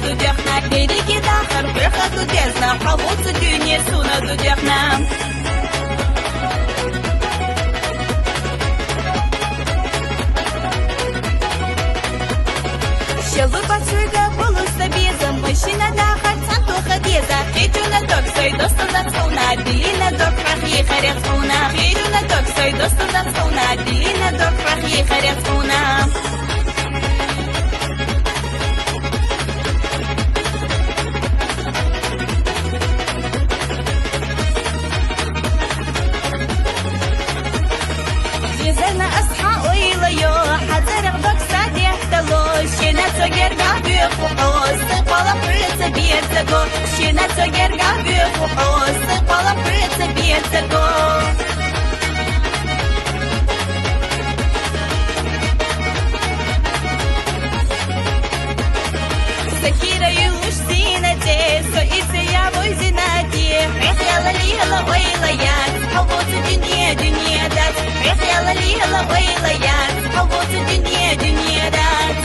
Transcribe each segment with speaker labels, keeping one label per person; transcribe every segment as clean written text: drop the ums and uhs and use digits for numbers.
Speaker 1: дудяхна, береги дахар, выходу дезна, хавуцу дюне суна дудяхна. Щелу пацуйга полуста безом, мужчина дахар, цантуха деза, хеджу на док, сой досту на цуна, били на док, рахи харя цуна, хеджу на док, сой досту на цуна, били на док, рахи харя цуна. جزنا أصحى ويلا يو حذر غدك سعد يحتلو شينا تجرقع بيفوحوس قلا بريت بيتكو شينا تجرقع بيفوحوس قلا بريت بيتكو سكيرة يوش زينتي سوئيتي يا بوي زيناتي يلا ليلا ويلا يا حوض الدنيا دنيا دات يلا ليلا ويلا يا حوض الدنيا دنيا دات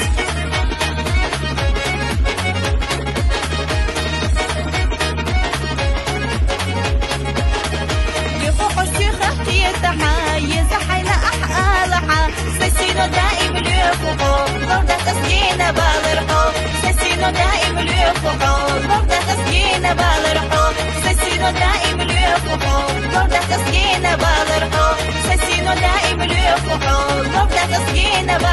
Speaker 1: يفوق الشيخة يتحا يزحي لأحقالها سسينو دائم اليفوقو لوردا تسجينا بالرحو سسينو دائم اليفوقو لوردا تسجينا بالرحو سسينو دائم اليفوقو لوردا تسجينا بالرحو سسينو دائم اليفوقو لوردا تسجينا بالرحو